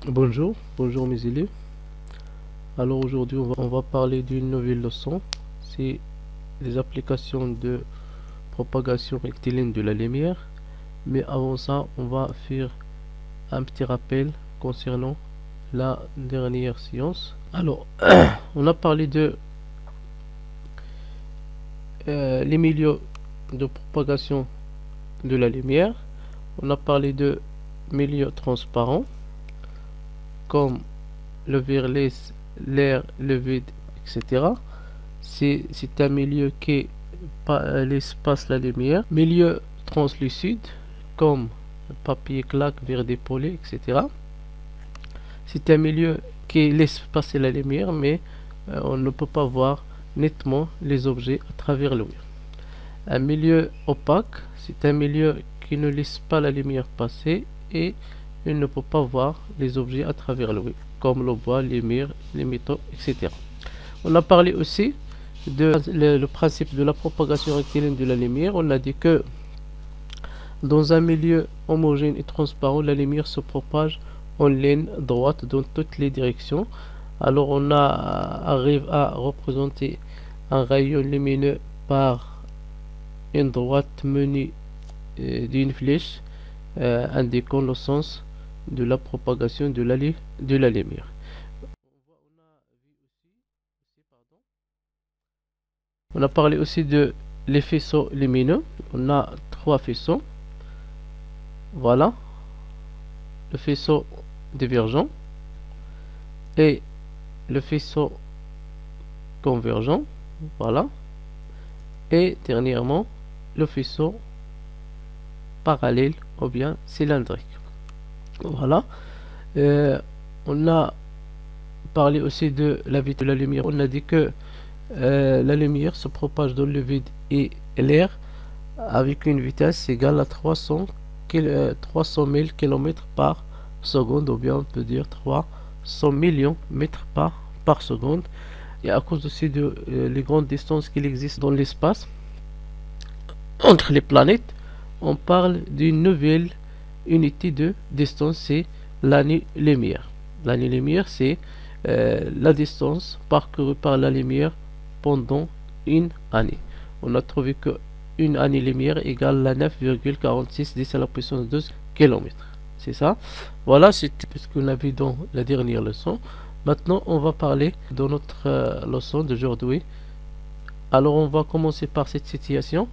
Bonjour mes élèves. Alors aujourd'hui on va parler d'une nouvelle leçon. C'est les applications de propagation rectiligne de la lumière. Mais avant ça, on va faire un petit rappel concernant la dernière séance. Alors, on a parlé de les milieux de propagation de la lumière. On a parlé de milieux transparents comme le verre, l'air, le vide, etc. C'est un milieu qui laisse passer la lumière. Milieu translucide comme papier, claque, verre dépolé, etc. C'est un milieu qui laisse passer la lumière, mais on ne peut pas voir nettement les objets à travers le verre. Un milieu opaque, c'est un milieu qui ne laisse pas la lumière passer et il ne peut pas voir les objets à travers le verre, comme le bois, les murs, les métaux, etc. On a parlé aussi de le principe de la propagation rectiligne de la lumière. On a dit que dans un milieu homogène et transparent, la lumière se propage en ligne droite dans toutes les directions. Alors on arrive à représenter un rayon lumineux par une droite munie d'une flèche indiquant le sens de la propagation de la lumière. On a parlé aussi de les faisceaux lumineux. On a trois faisceaux. Voilà. Le faisceau divergent et le faisceau convergent. Voilà. Et dernièrement, le faisceau parallèle ou bien cylindrique. Voilà. On a parlé aussi de la vitesse de la lumière. On a dit que la lumière se propage dans le vide et l'air avec une vitesse égale à 300 000 km par seconde, ou bien on peut dire 300 millions mètres par seconde. Et à cause aussi de les grandes distances qu'il existe dans l'espace entre les planètes, on parle d'une nouvelle unité de distance, c'est l'année-lumière. L'année-lumière, c'est la distance parcourue par la lumière pendant une année. On a trouvé que une année-lumière égale à 9,46 10 à la puissance 12 km. C'est ça. Voilà, c'était ce qu'on a vu dans la dernière leçon. Maintenant, on va parler de notre leçon d'aujourd'hui. Alors, on va commencer par cette situation.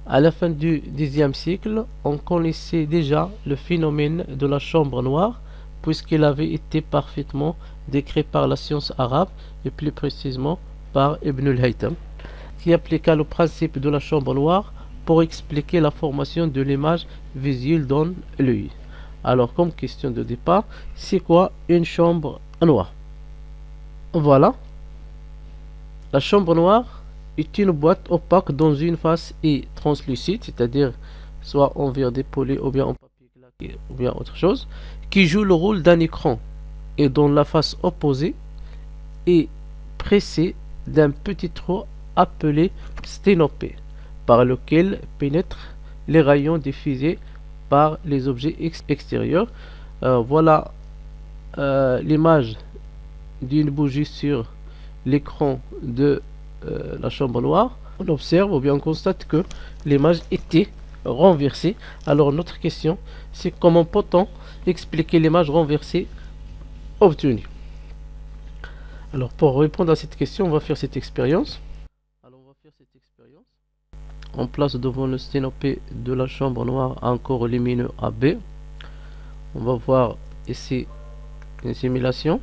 À la fin du Xe siècle, on connaissait déjà le phénomène de la chambre noire, puisqu'il avait été parfaitement décrit par la science arabe, et plus précisément par Ibn al-Haytham, qui appliqua le principe de la chambre noire pour expliquer la formation de l'image visuelle dans l'œil. Alors, comme question de départ, c'est quoi une chambre noire? Voilà. La chambre noire est une boîte opaque dont une face est translucide, c'est-à-dire soit en verre dépolé ou bien en papier glaqué ou bien autre chose, qui joue le rôle d'un écran et dont la face opposée est pressée d'un petit trou appelé sténopée, par lequel pénètrent les rayons diffusés par les objets extérieurs. Voilà l'image d'une bougie sur l'écran de la chambre noire. On observe ou bien on constate que l'image était renversée. Alors notre question, c'est comment peut-on expliquer l'image renversée obtenue? Alors pour répondre à cette question, on va faire cette expérience. Alors on va faire cette expérience. On place devant le sténopée de la chambre noire un corps lumineux AB. On va voir ici une simulation.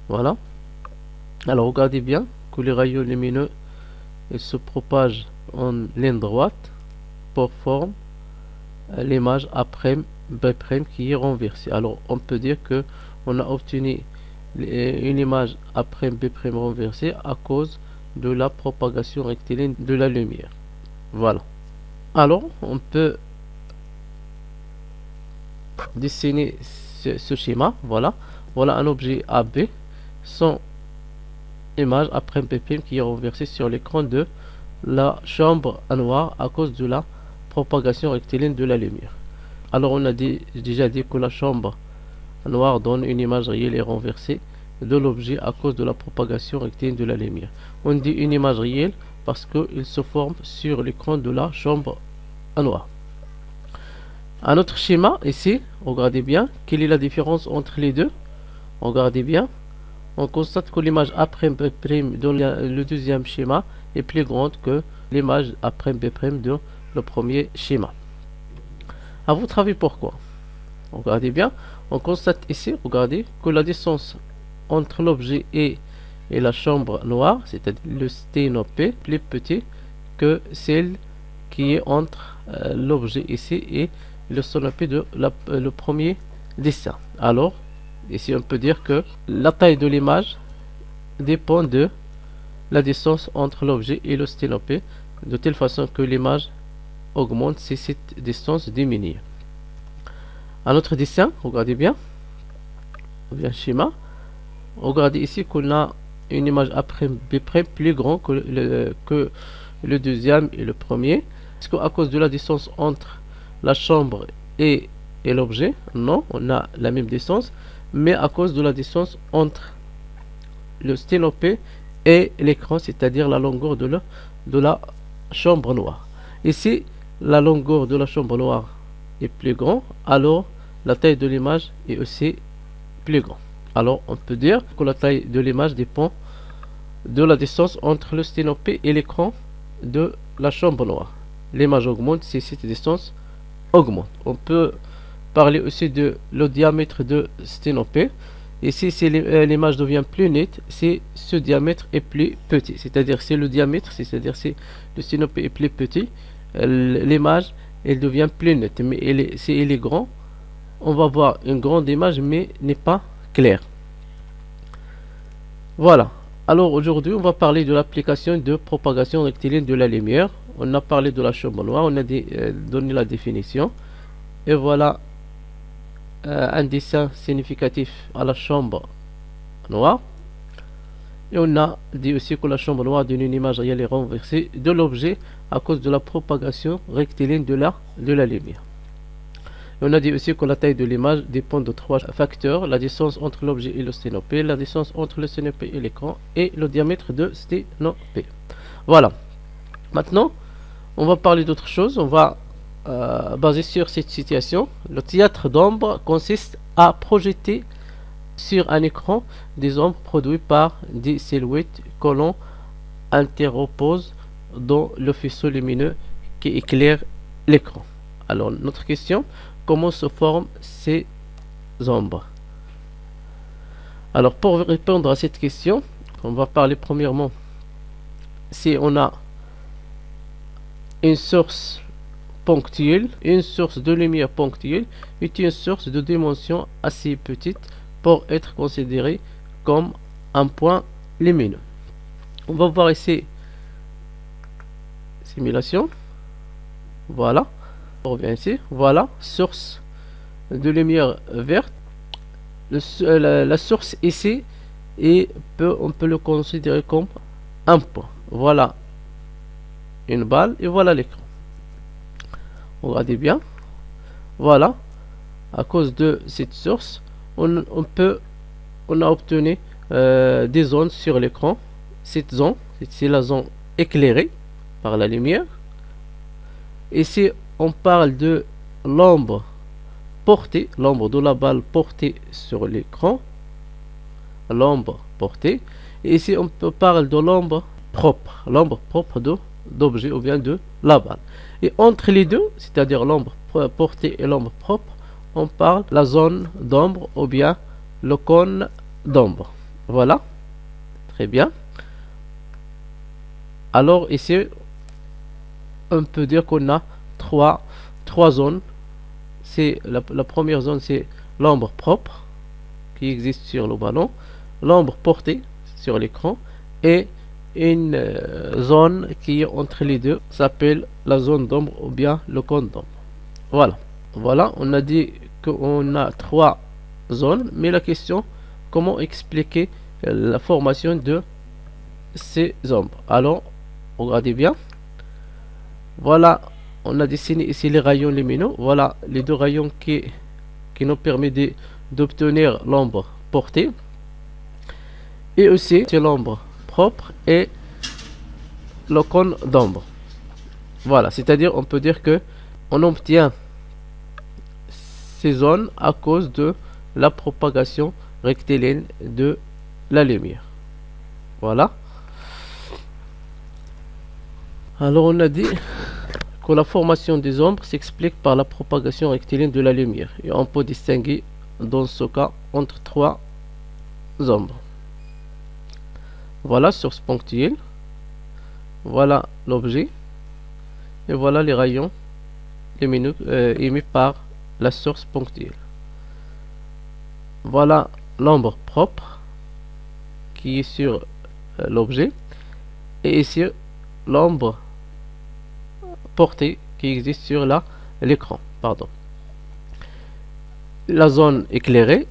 Voilà. Alors regardez bien que les rayons lumineux se propagent en ligne droite pour former l'image A', B' qui est renversée. Alors on peut dire que on a obtenu une image A', B' renversée à cause de la propagation rectiligne de la lumière. Voilà. Alors on peut dessiner ce schéma. Voilà. Voilà un objet AB sans image A', B' qui est renversée sur l'écran de la chambre noire à cause de la propagation rectiligne de la lumière. Alors on a déjà dit que la chambre noir donne une image réelle et renversée de l'objet à cause de la propagation rectiligne de la lumière. On dit une image réelle parce qu'il se forme sur l'écran de la chambre noire. Un autre schéma ici, regardez bien, quelle est la différence entre les deux? Regardez bien, on constate que l'image A'B' dans le deuxième schéma est plus grande que l'image A'B' dans le premier schéma. À votre avis, pourquoi? Regardez bien, on constate ici, regardez, que la distance entre l'objet et la chambre noire, c'est-à-dire le sténopé, est plus petit que celle qui est entre l'objet ici et le sténopé de le premier dessin. Alors, ici on peut dire que la taille de l'image dépend de la distance entre l'objet et le sténopé, de telle façon que l'image augmente si cette distance diminue. Un autre dessin, regardez bien, un schéma. Regardez ici qu'on a une image A'B' plus grande que le deuxième et le premier. Est-ce qu'à cause de la distance entre la chambre et l'objet? Non, on a la même distance, mais à cause de la distance entre le sténopé et l'écran, c'est-à-dire la longueur de la chambre noire. Ici, la longueur de la chambre noire est plus grande, alors la taille de l'image est aussi plus grande. Alors on peut dire que la taille de l'image dépend de la distance entre le sténopé et l'écran de la chambre noire. L'image augmente si cette distance augmente. On peut parler aussi de le diamètre de sténopé. Ici, si l'image devient plus nette, si ce diamètre est plus petit, c'est-à-dire si le diamètre, c'est-à-dire si le sténopé est plus petit, l'image elle devient plus nette. Mais si elle est grande, on va voir une grande image mais n'est pas claire. Voilà. Alors aujourd'hui, on va parler de l'application de propagation rectiligne de la lumière. On a parlé de la chambre noire, on a donné la définition. Et voilà un dessin significatif à la chambre noire. Et on a dit aussi que la chambre noire donne une image réelle et renversée de l'objet à cause de la propagation rectiligne de la lumière. Et on a dit aussi que la taille de l'image dépend de trois facteurs: la distance entre l'objet et le sténopé, la distance entre le sténopé et l'écran, et le diamètre de sténopé. Voilà. Maintenant, on va parler d'autre chose. On va baser sur cette situation. Le théâtre d'ombre consiste à projeter sur un écran des ombres produites par des silhouettes que l'on interpose dans le faisceau lumineux qui éclaire l'écran. Alors, notre question: comment se forment ces ombres? Alors, pour répondre à cette question, on va parler premièrement si on a une source ponctuelle, une source de lumière ponctuelle est une source de dimension assez petite pour être considérée comme un point lumineux. On va voir ici simulation. Voilà. On revient ici. Voilà, source de lumière verte. La source ici, et on peut le considérer comme un point. Voilà une balle et voilà l'écran. Regardez bien. Voilà. À cause de cette source, on a obtenu des zones sur l'écran. Cette zone, c'est la zone éclairée par la lumière. Ici, on parle de l'ombre portée, l'ombre de la balle portée sur l'écran. L'ombre portée. Et ici, on parle de l'ombre propre d'objet ou bien de la balle. Et entre les deux, c'est-à-dire l'ombre portée et l'ombre propre, on parle de la zone d'ombre ou bien le cône d'ombre. Voilà. Très bien. Alors ici, on peut dire qu'on a trois zones. C'est la première zone, c'est l'ombre propre qui existe sur le ballon, l'ombre portée sur l'écran, et une zone qui est entre les deux s'appelle la zone d'ombre ou bien le cône d'ombre. Voilà, on a dit qu'on a trois zones, mais la question: comment expliquer la formation de ces ombres? Alors, regardez bien. Voilà, on a dessiné ici les rayons lumineux. Voilà les deux rayons qui nous permettent d'obtenir l'ombre portée, et aussi l'ombre propre et le cône d'ombre. Voilà, c'est-à-dire on peut dire que on obtient ces zones à cause de la propagation rectiligne de la lumière. Voilà. Alors on a dit que la formation des ombres s'explique par la propagation rectiligne de la lumière, et on peut distinguer dans ce cas entre trois ombres. Voilà source ponctuelle, voilà l'objet, et voilà les rayons lumineux émis par la source ponctuelle. Voilà l'ombre propre qui est sur l'objet, et ici l'ombre portée qui existe sur l'écran. La zone éclairée,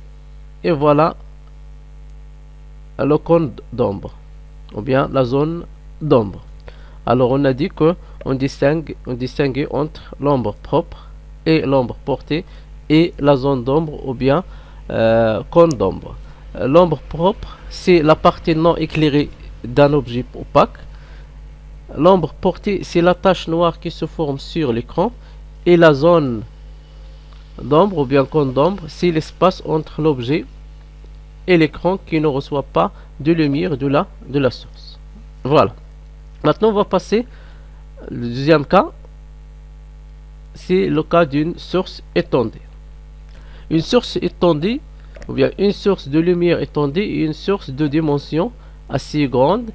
et voilà le cône d'ombre, ou bien la zone d'ombre. Alors on a dit que on distingue entre l'ombre propre et l'ombre portée et la zone d'ombre, ou bien cône d'ombre. L'ombre propre, c'est la partie non éclairée d'un objet opaque. L'ombre portée, c'est la tache noire qui se forme sur l'écran, et la zone d'ombre, ou bien cône d'ombre, c'est l'espace entre l'objet et l'écran qui ne reçoit pas de lumière de la source. Voilà. Maintenant, on va passer au deuxième cas. C'est le cas d'une source étendue. Une source étendue, ou bien une source de lumière étendue, est une source de dimension assez grande.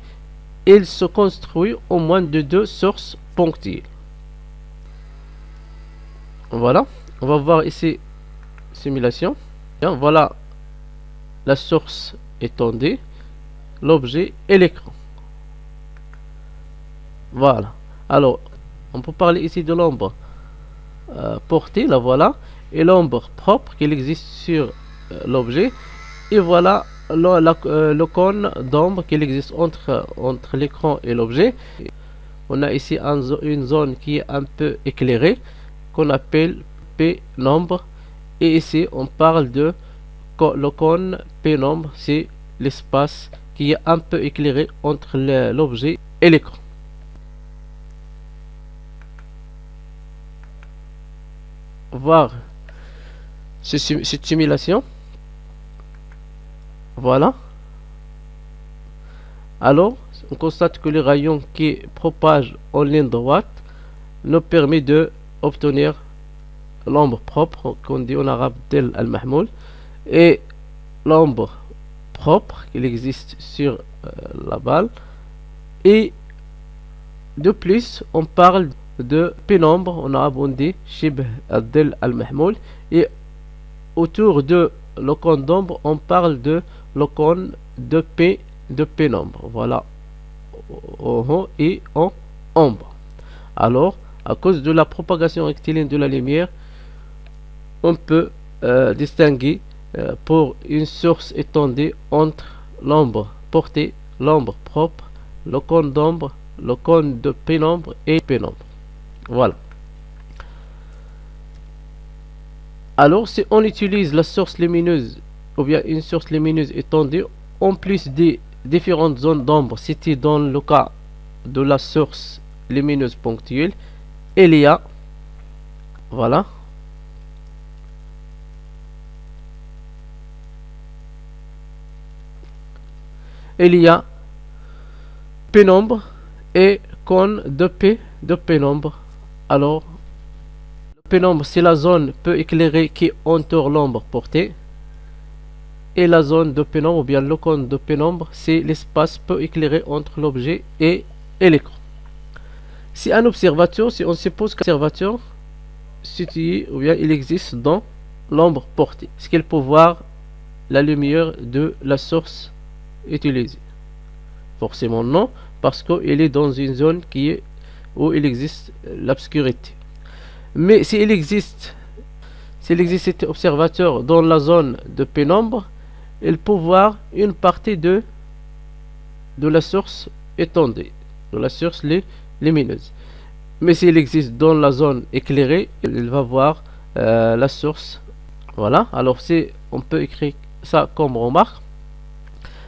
Il se construit au moins de deux sources ponctuelles. Voilà. On va voir ici simulation. Bien, voilà la source étendue, l'objet et l'écran. Voilà. Alors, on peut parler ici de l'ombre portée, la voilà, et l'ombre propre qui existe sur l'objet, et voilà le cône d'ombre qui existe entre l'écran et l'objet. On a ici une zone qui est un peu éclairée, qu'on appelle pénombre, et ici on parle de le cône pénombre, c'est l'espace qui est un peu éclairé entre l'objet et l'écran. Voir cette simulation. Voilà. Alors, on constate que les rayons qui propagent en ligne droite nous permettent de obtenir l'ombre propre, qu'on dit en arabe del al-mahmoul, et l'ombre propre qu'il existe sur la balle. Et de plus, on parle de pénombre, en arabe on dit shibh del al-mahmoul, et autour de le cône d'ombre, on parle de le cône de pénombre. Voilà, en haut et en ombre. Alors, à cause de la propagation rectiligne de la lumière, on peut distinguer pour une source étendue entre l'ombre portée, l'ombre propre, le cône d'ombre, le cône de pénombre et pénombre. Voilà. Alors, si on utilise la source lumineuse, ou bien une source lumineuse étendue, en plus des différentes zones d'ombre situées dans le cas de la source lumineuse ponctuelle, il y a, voilà, il y a pénombre et cône de pénombre. Alors, le pénombre, c'est la zone peu éclairée qui entoure l'ombre portée, et la zone de pénombre, ou bien le cône de pénombre, c'est l'espace peu éclairé entre l'objet et l'écran. Si un observateur, si on suppose qu'un observateur situé, ou bien il existe dans l'ombre portée, est-ce qu'il peut voir la lumière de la source utilisée? Forcément non, parce qu'il est dans une zone où il existe l'obscurité. Mais s'il existe cet observateur dans la zone de pénombre, il peut voir une partie de la source étendue, de la source lumineuse. Mais s'il existe dans la zone éclairée, il va voir la source. Voilà. Alors c'est on peut écrire ça comme remarque.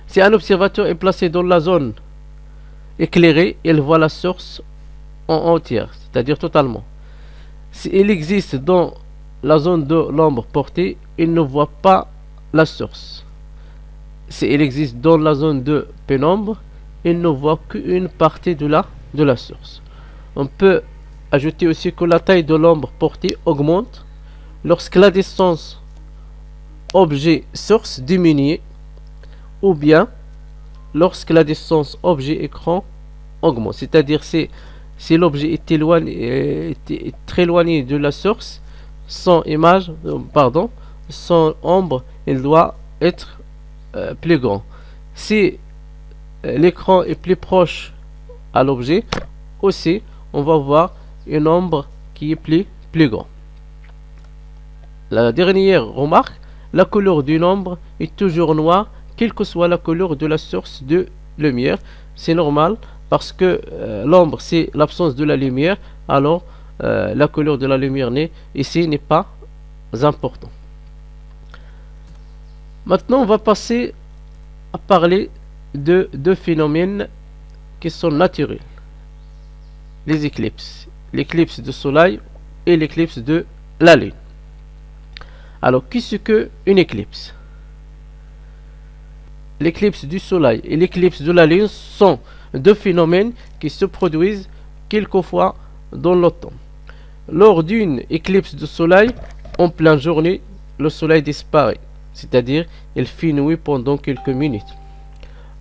Si un observateur est placé dans la zone éclairée, il voit la source en entière, c'est-à-dire totalement. S'il existe dans la zone de l'ombre portée, il ne voit pas la source. S'il existe dans la zone de pénombre, il ne voit qu'une partie de la source. On peut ajouter aussi que la taille de l'ombre portée augmente lorsque la distance objet-source diminue, ou bien lorsque la distance objet-écran augmente. C'est-à-dire si l'objet est très éloigné de la source, son ombre, il doit être plus grand. Si l'écran est plus proche à l'objet, aussi on va voir une ombre qui est plus grande. La dernière remarque, la couleur d'une ombre est toujours noire, quelle que soit la couleur de la source de lumière. C'est normal parce que l'ombre c'est l'absence de la lumière, alors la couleur de la lumière ici n'est pas important. Maintenant on va passer à parler de deux phénomènes qui sont naturels. Les éclipses. L'éclipse du soleil et l'éclipse de la lune. Alors, qu'est-ce qu'une éclipse? L'éclipse du soleil et l'éclipse de la lune sont deux phénomènes qui se produisent quelquefois dans le temps. Lors d'une éclipse du soleil, en pleine journée, le soleil disparaît, c'est-à-dire il fait nuit pendant quelques minutes.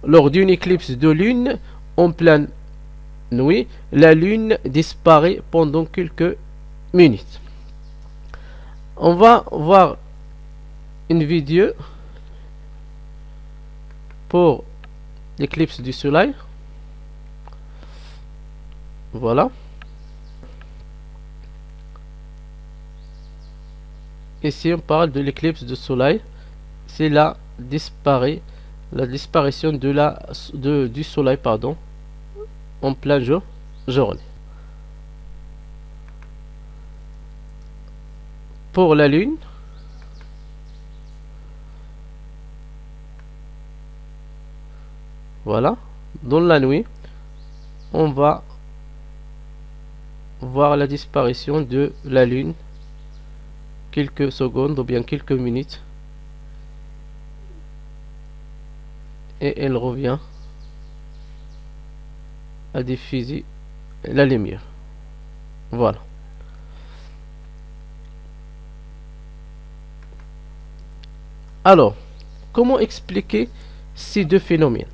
Lors d'une éclipse de lune, en pleine nuit, la lune disparaît pendant quelques minutes. On va voir une vidéo pour l'éclipse du soleil. Voilà. Ici on parle de l'éclipse du soleil. C'est la disparition du soleil en pleine journée. Pour la lune, voilà, dans la nuit, on va voir la disparition de la lune quelques secondes ou bien quelques minutes, et elle revient à diffuser la lumière. Voilà. Alors, comment expliquer ces deux phénomènes?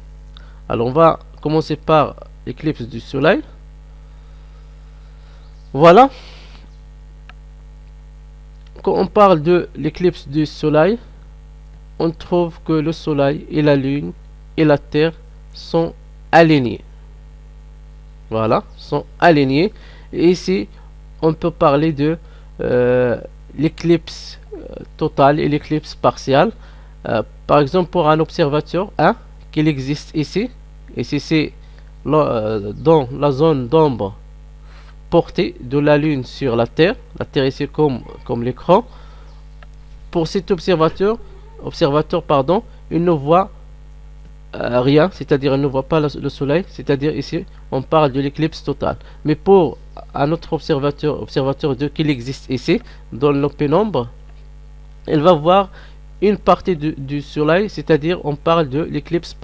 Alors, on va commencer par l'éclipse du soleil. Voilà. Quand on parle de l'éclipse du soleil, on trouve que le soleil et la lune et la terre sont alignés. Voilà, sont alignés. Et ici, on peut parler de l'éclipse totale et l'éclipse partielle. Par exemple, pour un observateur qu'il existe ici c'est dans la zone d'ombre portée de la lune sur la terre ici comme l'écran. Pour cet observateur, il ne voit rien, c'est-à-dire il ne voit pas le soleil, c'est-à-dire ici on parle de l'éclipse totale. Mais pour un autre observateur qu'il existe ici dans le pénombre, il va voir une partie du soleil, c'est-à-dire on parle de l'éclipse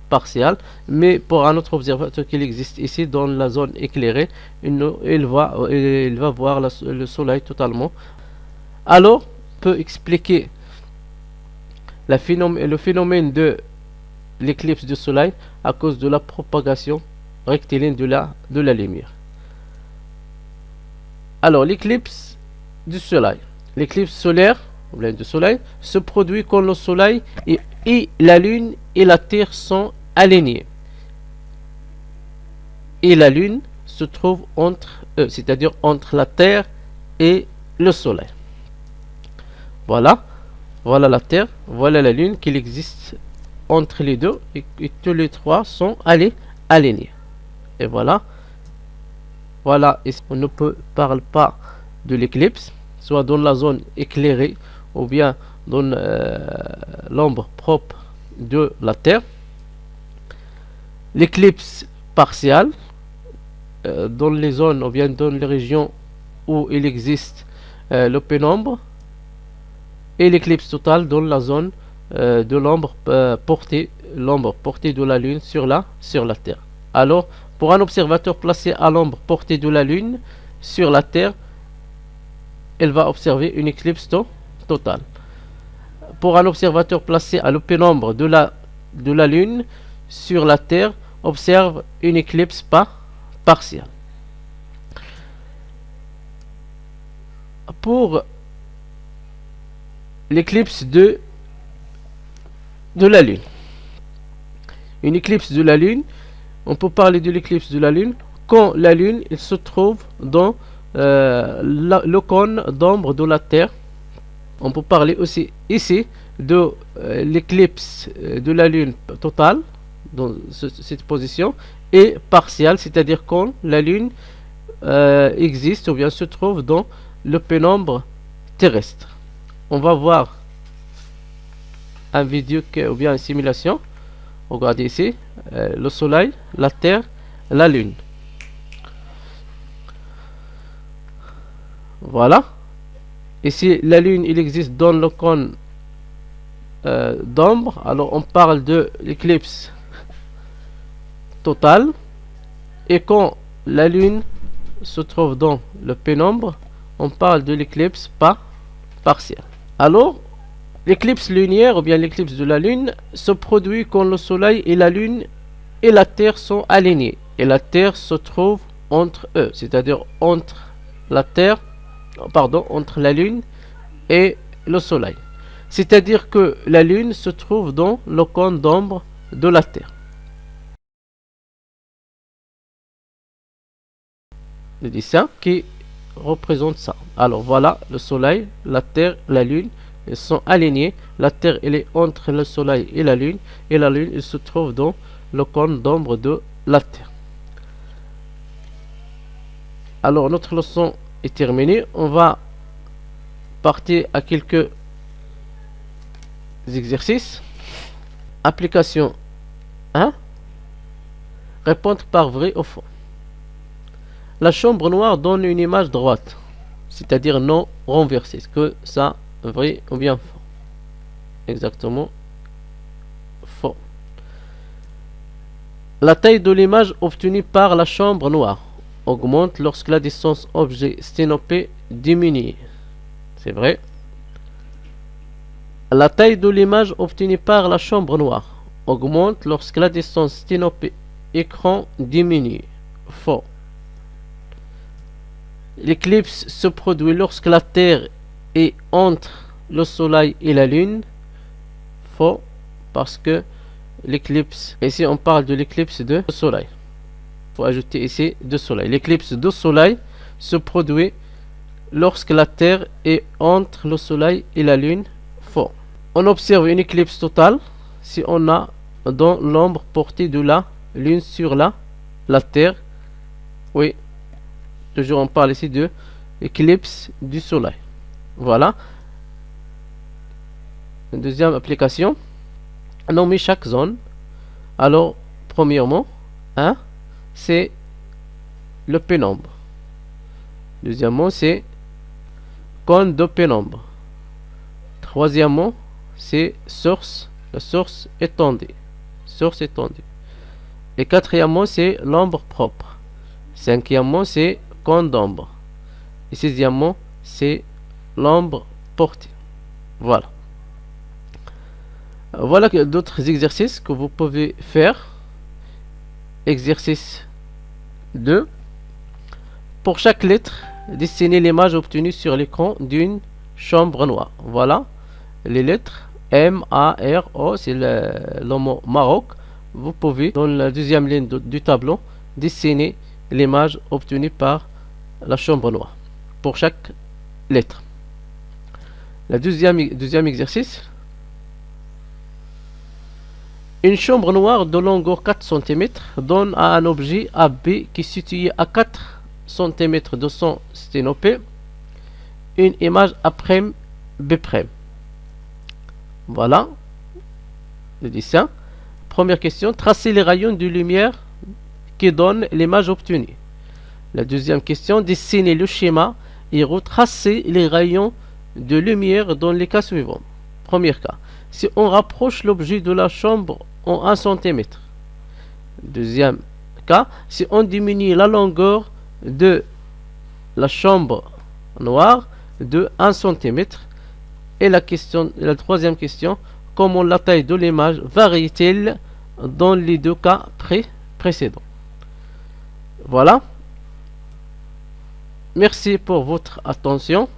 partielle. Mais pour un autre observateur qu'il existe ici dans la zone éclairée, il va voir le soleil totalement. Alors on peut expliquer le phénomène de l'éclipse du soleil à cause de la propagation rectiligne de la lumière. Alors l'éclipse du soleil, l'éclipse solaire du soleil se produit quand le soleil et la lune et la terre sont alignés et la lune se trouve entre eux, c'est-à-dire entre la terre et le soleil. Voilà la terre, voilà la lune qu'il existe entre les deux, et tous les trois sont alignés. Et voilà, on ne parle pas de l'éclipse, soit dans la zone éclairée ou bien donne l'ombre propre de la Terre. L'éclipse partielle dans les zones ou bien dans les régions où il existe le pénombre, et l'éclipse totale dans la zone de l'ombre portée de la Lune sur la Terre. Alors, pour un observateur placé à l'ombre portée de la Lune sur la Terre, elle va observer une éclipse totale. Pour un observateur placé à la pénombre de la Lune sur la Terre, observe une éclipse partielle. Pour l'éclipse de la Lune, une éclipse de la Lune, on peut parler de l'éclipse de la Lune quand la Lune elle se trouve dans le cône d'ombre de la Terre. On peut parler aussi ici de l'éclipse de la Lune totale dans cette position et partielle, c'est-à-dire quand la Lune existe ou bien se trouve dans le pénombre terrestre. On va voir un vidéo ou bien une simulation. Regardez ici le Soleil, la Terre, la Lune. Voilà. Ici, la Lune, il existe dans le cône d'ombre. Alors, on parle de l'éclipse totale. Et quand la Lune se trouve dans le pénombre, on parle de l'éclipse partielle. Alors, l'éclipse lunaire ou bien l'éclipse de la Lune se produit quand le Soleil et la Lune et la Terre sont alignés. Et la Terre se trouve entre eux, c'est-à-dire entre entre la Lune et le Soleil. C'est-à-dire que la Lune se trouve dans le cône d'ombre de la Terre. Le dessin qui représente ça. Alors voilà, le Soleil, la Terre, la Lune, ils sont alignés. La Terre, elle est entre le Soleil et la Lune elle se trouve dans le cône d'ombre de la Terre. Alors notre leçon est terminée. On va partir à quelques exercices. Application 1. Répondre par vrai ou faux. La chambre noire donne une image droite, c'est-à-dire non renversée. Est-ce que ça vrai ou bien faux? Exactement faux. La taille de l'image obtenue par la chambre noire augmente lorsque la distance objet sténopé diminue. C'est vrai. La taille de l'image obtenue par la chambre noire augmente lorsque la distance sténopé écran diminue. Faux. L'éclipse se produit lorsque la Terre est entre le Soleil et la Lune. Faux, parce que l'éclipse, ici on parle de l'éclipse de Soleil. Il faut ajouter ici de Soleil. L'éclipse de Soleil se produit lorsque la Terre est entre le Soleil et la Lune. Faux. On observe une éclipse totale si on a dans l'ombre portée de la Lune sur la Terre. Oui. Toujours on parle ici de éclipse du Soleil. Voilà. Une deuxième application. Nommer chaque zone. Alors, premièrement, c'est le pénombre. Deuxièmement, c'est cône de pénombre. Troisièmement, c'est source. La source étendue. Et quatrièmement, c'est l'ombre propre. Cinquièmement, c'est cône d'ombre. Et sixièmement, c'est l'ombre portée. Voilà. Voilà d'autres exercices que vous pouvez faire. Exercice 2. Pour chaque lettre, dessinez l'image obtenue sur l'écran d'une chambre noire. Voilà les lettres M, A, R, O, c'est le mot Maroc. Vous pouvez, dans la deuxième ligne du tableau, dessiner l'image obtenue par la chambre noire pour chaque lettre. Le deuxième exercice. Une chambre noire de longueur 4 cm donne à un objet AB qui est situé à 4 cm de son sténopé une image A', B'. Voilà le dessin. Première question, tracer les rayons de lumière qui donnent l'image obtenue. La deuxième question, dessiner le schéma et retracer les rayons de lumière dans les cas suivants. Premier cas, si on rapproche l'objet de la chambre en 1 cm. Deuxième cas, si on diminue la longueur de la chambre noire de 1 cm. Et la troisième question, comment la taille de l'image varie-t-elle dans les deux cas précédents? Voilà. Merci pour votre attention.